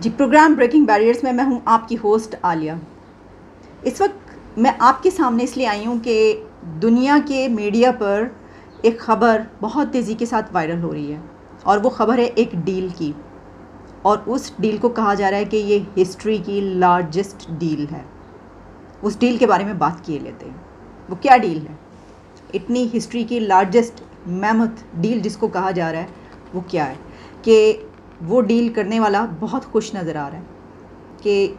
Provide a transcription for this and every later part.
जी, programme breaking barriers में मैं हूं आपकी होस्ट आलिया। इस वक्त मैं आपके सामने इसलिए आई हूं कि दुनिया के मीडिया पर एक ख़बर बहुत तेज़ी के साथ वायरल हो रही है और वो ख़बर है एक डील की। और उस डील को कहा जा रहा है कि ये हिस्ट्री की लार्जेस्ट डील है। उस डील के बारे में बात किए लेते हैं। वो क्या डील है? इतनी हिस्ट्री की लार्जेस्ट मैमथ डील जिसको कहा जा रहा है वो क्या है कि वो डील करने वाला बहुत खुश नज़र आ रहा है कि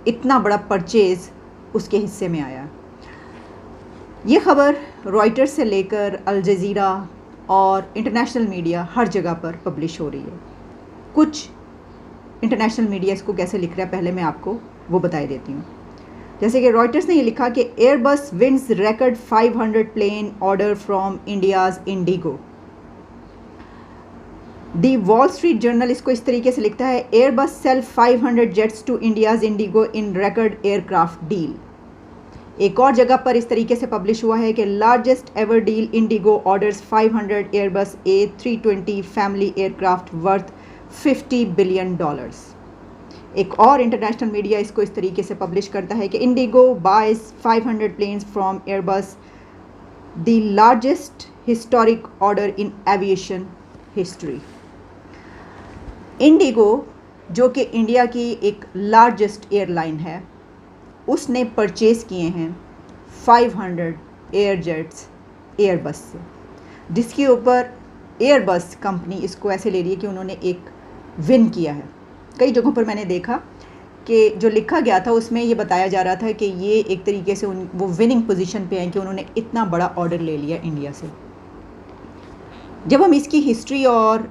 इतना बड़ा परचेज़ उसके हिस्से में आया। ये ख़बर रॉयटर्स से लेकर अल जज़ीरा और इंटरनेशनल मीडिया हर जगह पर पब्लिश हो रही है। कुछ इंटरनेशनल मीडिया इसको कैसे लिख रहा है पहले मैं आपको वो बताई देती हूँ। जैसे कि रॉयटर्स ने ये लिखा कि Airbus wins record 500 plane order from India's IndiGo. The Wall Street Journal इसको इस तरीके से लिखता है, Airbus sell 500 jets to India's IndiGo in record aircraft deal. एक और जगह पर इस तरीके से पब्लिश हुआ है कि largest ever deal Indigo orders 500 Airbus A320 family aircraft worth $50 billion. एक और इंटरनेशनल मीडिया इसको इस तरीके से पब्लिश करता है कि IndiGo buys 500 planes from Airbus, the largest historic order in aviation history. IndiGo जो कि इंडिया की एक लार्जेस्ट एयरलाइन है, उसने परचेज़ किए हैं 500 एयर जेट्स एयरबस से, जिसके ऊपर एयरबस कंपनी इसको ऐसे ले रही है कि उन्होंने एक विन किया है। कई जगहों पर मैंने देखा कि जो लिखा गया था उसमें ये बताया जा रहा था कि ये एक तरीके से वो विनिंग पोजीशन पे हैं कि उन्होंने इतना बड़ा ऑर्डर ले लिया इंडिया से। जब हम इसकी हिस्ट्री और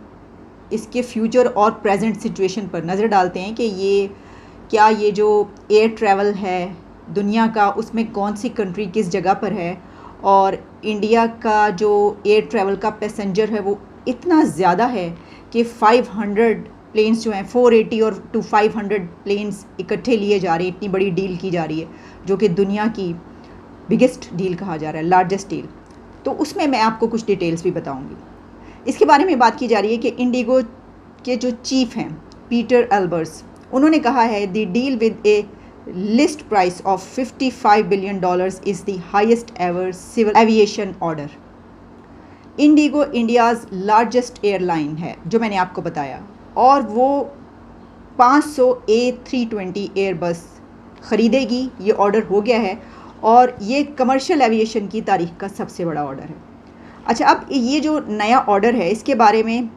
इसके फ्यूचर और प्रेजेंट सिचुएशन पर नज़र डालते हैं कि ये जो एयर ट्रैवल है दुनिया का, उसमें कौन सी कंट्री किस जगह पर है, और इंडिया का जो एयर ट्रैवल का पैसेंजर है वो इतना ज़्यादा है कि 500 प्लेन्स जो हैं 480 और टू 500 प्लेन्स इकट्ठे लिए जा रहे हैं। इतनी बड़ी डील की जा रही है जो कि दुनिया की बिगेस्ट डील कहा जा रहा है, लार्जेस्ट डील। तो उसमें मैं आपको कुछ डिटेल्स भी बताऊंगी। इसके बारे में बात की जा रही है कि इंडिगो के जो चीफ हैं पीटर एल्बर्स, उन्होंने कहा है the deal with a list price of $55 billion is the highest ever civil aviation order. IndiGo India's largest airline है जो मैंने आपको बताया, और वो 500 A320 एयरबस ख़रीदेगी। ये ऑर्डर हो गया है और ये कमर्शियल एविएशन की तारीख का सबसे बड़ा ऑर्डर है। अच्छा, अब ये जो नया ऑर्डर है इसके बारे में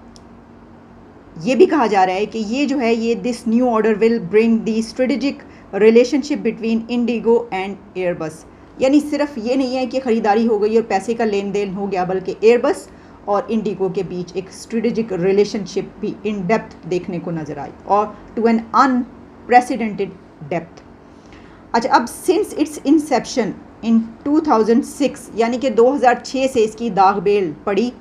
ये भी कहा जा रहा है कि ये जो है ये this new order will bring the strategic relationship between Indigo and Airbus. यानी सिर्फ ये नहीं है कि ख़रीदारी हो गई और पैसे का लेन देन हो गया, बल्कि एयरबस और इंडिगो के बीच एक स्ट्रेटेजिक रिलेशनशिप भी इन डेप्थ देखने को नज़र आई, और टू एन अनप्रेसिडेंटेड डेप्थ। अच्छा, अब सिंस इट्स इंसेप्शन इन 2006 यानी कि 2006 से इसकी दागबेल पड़ी,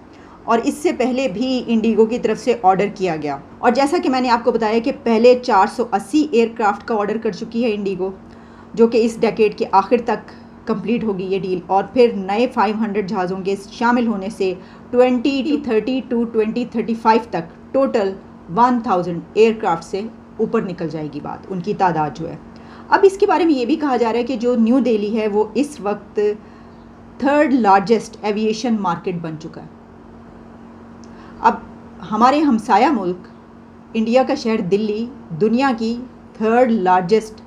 और इससे पहले भी इंडिगो की तरफ से ऑर्डर किया गया। और जैसा कि मैंने आपको बताया कि पहले 480 एयरक्राफ्ट का ऑर्डर कर चुकी है इंडिगो, जो कि इस डेकेड के आखिर तक कंप्लीट होगी ये डील, और फिर नए 500 जहाज़ों के शामिल होने से 2030 टू 2035 तक टोटल 1000 एयरक्राफ्ट से ऊपर निकल जाएगी बात, उनकी तादाद जो है। अब इसके बारे में ये भी कहा जा रहा है कि जो न्यू दिल्ली है वो इस वक्त 3rd लार्जेस्ट एविएशन मार्केट बन चुका है। अब हमारे हमसाया मुल्क इंडिया का शहर दिल्ली दुनिया की 3rd लार्जेस्ट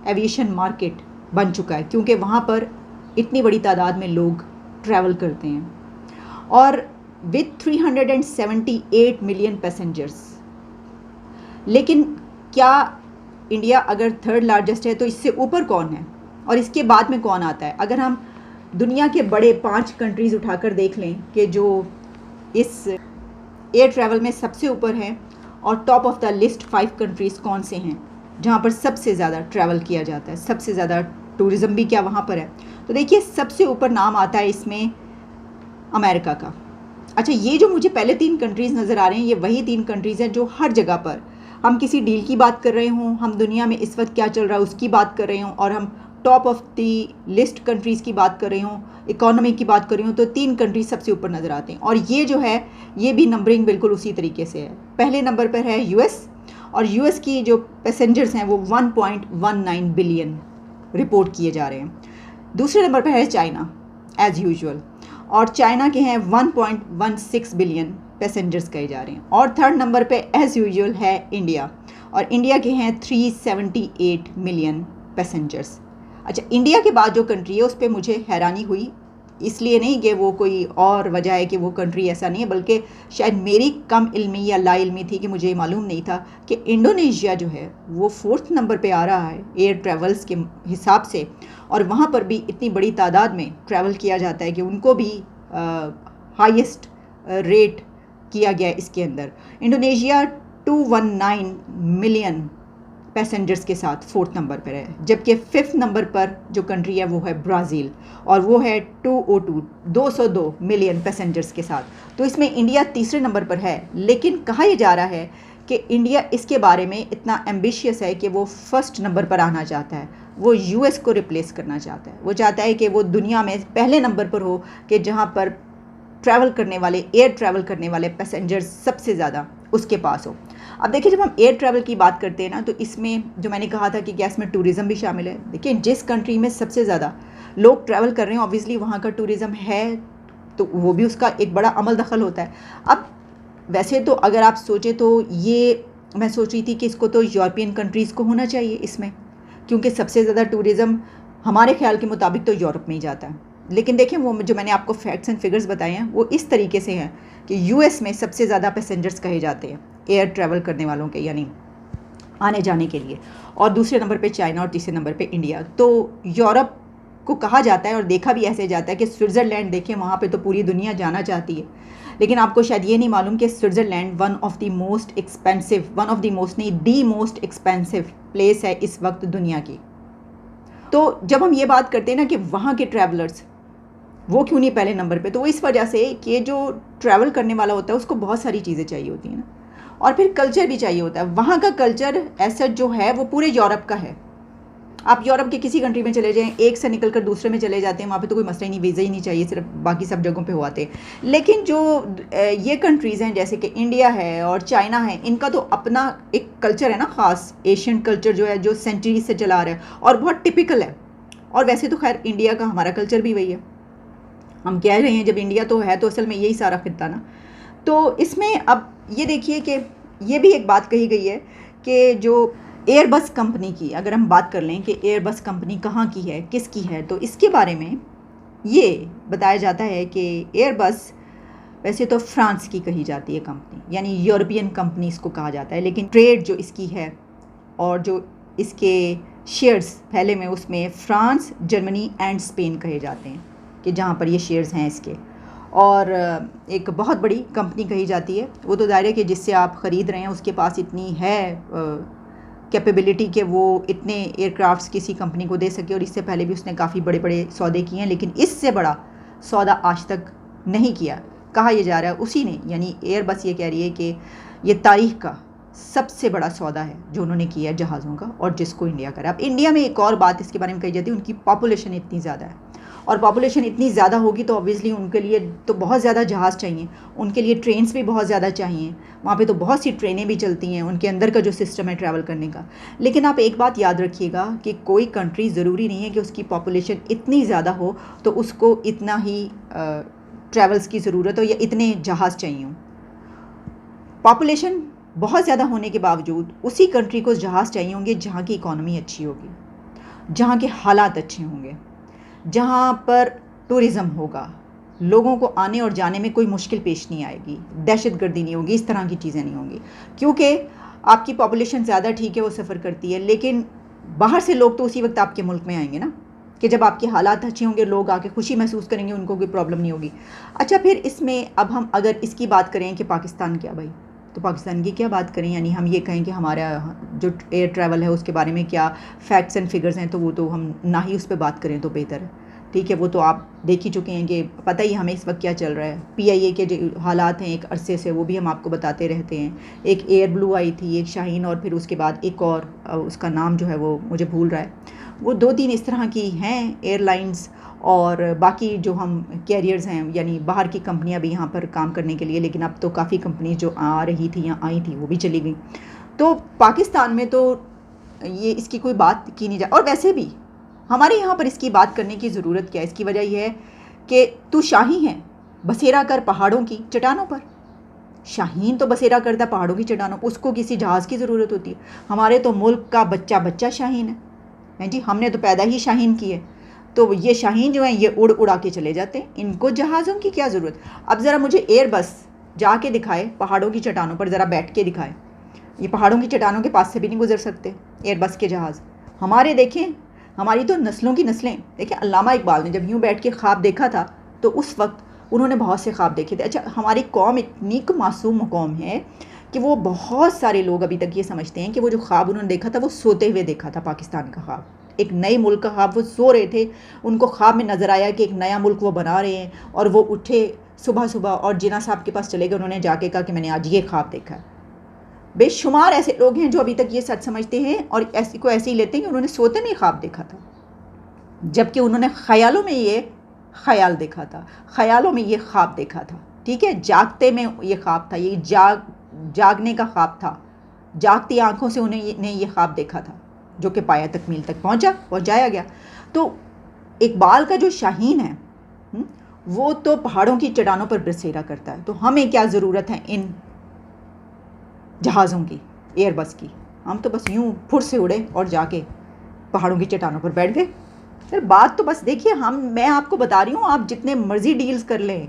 एविएशन मार्केट बन चुका है, क्योंकि वहाँ पर इतनी बड़ी तादाद में लोग ट्रैवल करते हैं, और विद 378 मिलियन पैसेंजर्स। लेकिन क्या इंडिया अगर 3rd लार्जेस्ट है तो इससे ऊपर कौन है और इसके बाद में कौन आता है? अगर हम दुनिया के बड़े 5 कंट्रीज़ उठाकर देख लें कि जो इस एयर ट्रैवल में सबसे ऊपर हैं, और top of the list 5 countries कौन से हैं जहाँ पर सबसे ज़्यादा ट्रैवल किया जाता है, सबसे ज़्यादा टूरिज़म भी क्या वहाँ पर है, तो देखिए सबसे ऊपर नाम आता है इसमें अमेरिका का। अच्छा, ये जो मुझे पहले 3 कंट्रीज़ नज़र आ रहे हैं ये वही 3 कंट्रीज़ हैं जो हर जगह पर हम किसी डील की बात कर रहे हों, हम दुनिया में इस वक्त क्या चल रहा है उसकी बात कर रहे हों, और हम top of the list countries की बात कर रहे हों, इकोनॉमी की बात कर रही हूँ, तो 3 कंट्रीज सबसे ऊपर नज़र आते हैं। और ये जो है ये भी नंबरिंग बिल्कुल उसी तरीके से है। पहले नंबर पर है यूएस, और यूएस की जो पैसेंजर्स हैं वो 1.19 बिलियन रिपोर्ट किए जा रहे हैं। दूसरे नंबर पर है चाइना एज़ यूजुअल, और चाइना के हैं 1.16 बिलियन पैसेंजर्स कहे जा रहे हैं। और थर्ड नंबर पे एज़ यूजुअल है इंडिया, और इंडिया के हैं 378 मिलियन पैसेंजर्स। अच्छा, इंडिया के बाद जो कंट्री है उस पर मुझे हैरानी हुई, इसलिए नहीं कि वो कोई और वजह है कि वो कंट्री ऐसा नहीं है, बल्कि शायद मेरी कम इल्मी या लाइल्मी थी कि मुझे ये मालूम नहीं था कि इंडोनेशिया जो है वो 4th नंबर पे आ रहा है एयर ट्रैवल्स के हिसाब से, और वहाँ पर भी इतनी बड़ी तादाद में ट्रैवल किया जाता है कि उनको भी हाईएस्ट रेट किया गया इसके अंदर। इंडोनेशिया 219 मिलियन पैसेंजर्स के साथ 4th नंबर पर है, जबकि 5th नंबर पर जो कंट्री है वो है ब्राज़ील, और वो है 202 मिलियन पैसेंजर्स के साथ। तो इसमें इंडिया तीसरे नंबर पर है, लेकिन कहा यह जा रहा है कि इंडिया इसके बारे में इतना एम्बिशियस है कि वो 1st नंबर पर आना चाहता है, वो यूएस को रिप्लेस करना चाहता है। वो चाहता है कि वो दुनिया में पहले नंबर पर हो, कि जहाँ पर ट्रैवल करने वाले, एयर ट्रैवल करने वाले पैसेंजर्स सबसे ज़्यादा उसके पास हो। अब देखिए, जब हम एयर ट्रैवल की बात करते हैं ना, तो इसमें जो मैंने कहा था कि गैस में टूरिज़म भी शामिल है। देखिए, जिस कंट्री में सबसे ज़्यादा लोग ट्रैवल कर रहे हैं, ऑब्वियसली वहाँ का टूरिज़म है, तो वो भी उसका एक बड़ा अमल दखल होता है। अब वैसे तो अगर आप सोचें तो ये मैं सोच रही थी कि इसको तो यूरोपियन कंट्रीज़ को होना चाहिए इसमें, क्योंकि सबसे ज़्यादा टूरिज़म हमारे ख्याल के मुताबिक तो यूरोप में ही जाता है। लेकिन देखें, वो जो मैंने आपको फैक्ट्स एंड फिगर्स बताए हैं वो इस तरीके से हैं कि यूएस में सबसे ज़्यादा पैसेंजर्स कहे जाते हैं एयर ट्रैवल करने वालों के, यानी आने जाने के लिए, और दूसरे नंबर पे चाइना और तीसरे नंबर पे इंडिया। तो यूरोप को कहा जाता है और देखा भी ऐसे जाता है कि स्विट्ज़रलैंड, देखें वहाँ पे तो पूरी दुनिया जाना चाहती है, लेकिन आपको शायद ये नहीं मालूम कि Switzerland one of the most expensive place है इस वक्त दुनिया की। तो जब हम ये बात करते हैं ना कि वहाँ के ट्रैवलर्स वो क्यों नहीं पहले नंबर पे, तो वो इस वजह से कि जो ट्रैवल करने वाला होता है उसको बहुत सारी चीज़ें चाहिए होती हैं ना, और फिर कल्चर भी चाहिए होता है। वहाँ का कल्चर ऐसा जो है वो पूरे यूरोप का है। आप यूरोप के किसी कंट्री में चले जाएं, एक से निकल कर दूसरे में चले जाते हैं, वहाँ पे तो कोई मसला ही नहीं, वीज़ा ही नहीं चाहिए, सिर्फ बाकी सब जगहों पे हो आते हैं। लेकिन जो ये कंट्रीज़ हैं जैसे कि इंडिया है और चाइना है, इनका तो अपना एक कल्चर है ना ख़ास, एशियन कल्चर जो है, जो सेंचुरी से चला आ रहा है और बहुत टिपिकल है। और वैसे तो खैर इंडिया का हमारा कल्चर भी वही है, हम कह रहे हैं जब इंडिया तो है, तो असल में यही सारा खित्ता ना। तो इसमें अब ये देखिए कि ये भी एक बात कही गई है कि जो एयरबस कंपनी की अगर हम बात कर लें कि एयरबस कंपनी कहाँ की है, किसकी है, तो इसके बारे में ये बताया जाता है कि एयरबस वैसे तो फ्रांस की कही जाती है कंपनी, यानी यूरोपियन कंपनी इसको कहा जाता है, लेकिन ट्रेड जो इसकी है और जो इसके शेयर्स फैले में, उसमें फ्रांस, जर्मनी एंड स्पेन कहे जाते हैं कि जहाँ पर ये शेयर्स हैं इसके। और एक बहुत बड़ी कंपनी कही जाती है। वो तो दायरे कि जिससे आप ख़रीद रहे हैं उसके पास इतनी है कैपेबिलिटी कि वो इतने एयरक्राफ्ट्स किसी कंपनी को दे सके, और इससे पहले भी उसने काफ़ी बड़े बड़े सौदे किए हैं, लेकिन इससे बड़ा सौदा आज तक नहीं किया। कहा यह जा रहा है उसी ने, यानी एयरबस ये कह रही है कि ये तारीख़ का सबसे बड़ा सौदा है जो उन्होंने किया है जहाज़ों का, और जिसको इंडिया करा। अब इंडिया में एक और बात इसके बारे में कही जाती है, उनकी पॉपुलेशन इतनी ज़्यादा है, और पॉपुलेशन इतनी ज़्यादा होगी तो ऑब्वियसली उनके लिए तो बहुत ज़्यादा जहाज़ चाहिए, उनके लिए ट्रेन्स भी बहुत ज़्यादा चाहिए। वहाँ पे तो बहुत सी ट्रेनें भी चलती हैं, उनके अंदर का जो सिस्टम है ट्रैवल करने का। लेकिन आप एक बात याद रखिएगा कि कोई कंट्री ज़रूरी नहीं है कि उसकी पॉपुलेशन इतनी ज़्यादा हो तो उसको इतना ही ट्रैवल्स की ज़रूरत हो या इतने जहाज़ चाहिए हों। पॉपुलेशन बहुत ज़्यादा होने के बावजूद उसी कंट्री को जहाज़ चाहिए होंगे जहाँ की इकॉनमी अच्छी होगी, जहाँ के हालात अच्छे होंगे, जहाँ पर टूरिज़म होगा, लोगों को आने और जाने में कोई मुश्किल पेश नहीं आएगी, दहशतगर्दी नहीं होगी, इस तरह की चीज़ें नहीं होंगी। क्योंकि आपकी पॉपुलेशन ज़्यादा ठीक है, वो सफ़र करती है, लेकिन बाहर से लोग तो उसी वक्त आपके मुल्क में आएंगे ना, कि जब आपके हालात अच्छे होंगे, लोग आके खुशी महसूस करेंगे, उनको कोई प्रॉब्लम नहीं होगी। अच्छा, फिर इसमें अब हम अगर इसकी बात करें कि पाकिस्तान क्या भाई, तो पाकिस्तान की क्या बात करें, यानी हम ये कहें कि हमारा जो एयर ट्रैवल है उसके बारे में क्या फैक्ट्स एंड फिगर्स हैं, तो वो तो हम ना ही उस पर बात करें तो बेहतर है। ठीक है, वो तो आप देख ही चुके हैं कि पता ही हमें इस वक्त क्या चल रहा है। PIA के जो हालात हैं एक अरसे से, वो भी हम आपको बताते रहते हैं। एक एयर ब्लू आई थी, एक शाहीन, और फिर उसके बाद एक और, उसका नाम जो है वो मुझे भूल रहा है। वो 2-3 इस तरह की हैं एयरलाइंस, और बाकी जो हम कैरियर्स हैं, यानी बाहर की कंपनियां भी यहाँ पर काम करने के लिए, लेकिन अब तो काफ़ी कंपनी जो आ रही थी या आई थी वो भी चली गई। तो पाकिस्तान में तो ये इसकी कोई बात की नहीं जा, और वैसे भी हमारे यहाँ पर इसकी बात करने की ज़रूरत क्या है? इसकी वजह यह है कि तू शाही है, बसेरा कर पहाड़ों की चट्टानों पर। शाहीन तो बसेरा करता पहाड़ों की चट्टानों पर, उसको किसी जहाज़ की ज़रूरत होती है। हमारे तो मुल्क का बच्चा बच्चा शाहीन है जी, हमने तो पैदा ही शाहीन की है। तो ये शाहीन जो हैं ये उड़ उड़ा के चले जाते हैं, इनको जहाज़ों की क्या ज़रूरत? अब ज़रा मुझे एयरबस जाके दिखाए, पहाड़ों की चट्टानों पर ज़रा बैठ के दिखाए। ये पहाड़ों की चट्टानों के पास से भी नहीं गुजर सकते एयरबस के जहाज़। हमारे देखें, हमारी तो नस्लों की नस्लें देखें। अल्लामा इकबाल ने जब यूँ बैठ के ख्वाब देखा था तो उस वक्त उन्होंने बहुत से ख्वाब देखे थे। अच्छा, हमारी कौम इतनी मासूम कौम है कि वो बहुत सारे लोग अभी तक ये समझते हैं कि वो जो ख्वाब उन्होंने देखा था वो सोते हुए देखा था। पाकिस्तान का ख्वाब, एक नए मुल्क का ख्वाब, वो सो रहे थे, उनको ख्वाब में नज़र आया कि एक नया मुल्क वो बना रहे हैं, और वो उठे सुबह सुबह और जिना साहब के पास चले गए। उन्होंने जाके कहा कि मैंने आज ये ख्वाब देखा है। बेशुमार ऐसे लोग हैं जो अभी तक ये सच समझते हैं और ऐसे को ऐसे ही लेते हैं कि उन्होंने सोते में ख्वाब देखा था, जबकि उन्होंने ख्यालों में ये ख्याल देखा था, ख्यालों में ये ख्वाब देखा था। ठीक है, जागते में ये ख्वाब था, ये जागने का ख्वाब था। जागती आंखों से उन्हें ये ख्वाब देखा था, जो कि पाया तकमील तक पहुंचाया गया। तो इकबाल का जो शाहीन है वो तो पहाड़ों की चट्टानों पर बसेरा करता है। तो हमें क्या ज़रूरत है इन जहाज़ों की, एयरबस की? हम तो बस यूँ फुर से उड़े और जाके पहाड़ों की चट्टानों पर बैठ गए। सर बात तो बस देखिए, मैं आपको बता रही हूँ, आप जितने मर्जी डील्स कर लें,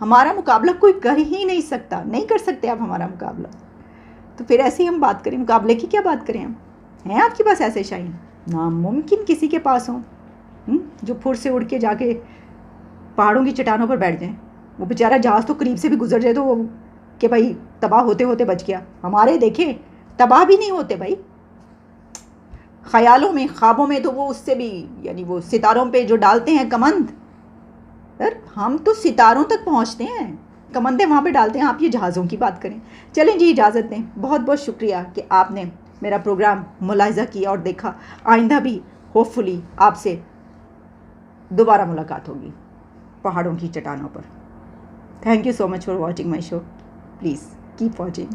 हमारा मुकाबला कोई कर ही नहीं सकता, नहीं कर सकते आप हमारा मुकाबला। तो फिर ऐसे ही हम बात करें, मुकाबले की क्या बात करें? हम हैं आपके पास ऐसे शाहीन? नामुमकिन किसी के पास हो जो फुर से उड़ के जाके पहाड़ों की चट्टानों पर बैठ जाएं। वो बेचारा जहाज़ तो करीब से भी गुजर जाए तो वो कि भाई तबाह होते होते बच गया। हमारे देखें तबाह भी नहीं होते भाई, ख्यालों में, ख्वाबों में तो वो उससे भी, यानी वो सितारों पे जो डालते हैं कमंद, सर हम तो सितारों तक पहुंचते हैं, कमंदे वहाँ पे डालते हैं, आप ये जहाज़ों की बात करें। चलें जी, इजाज़त दें। बहुत बहुत शुक्रिया कि आपने मेरा प्रोग्राम मुलाहिज़ा किया और देखा। आइंदा भी होपफुली आपसे दोबारा मुलाकात होगी पहाड़ों की चट्टानों पर। Thank you so much for watching my show. Please keep watching.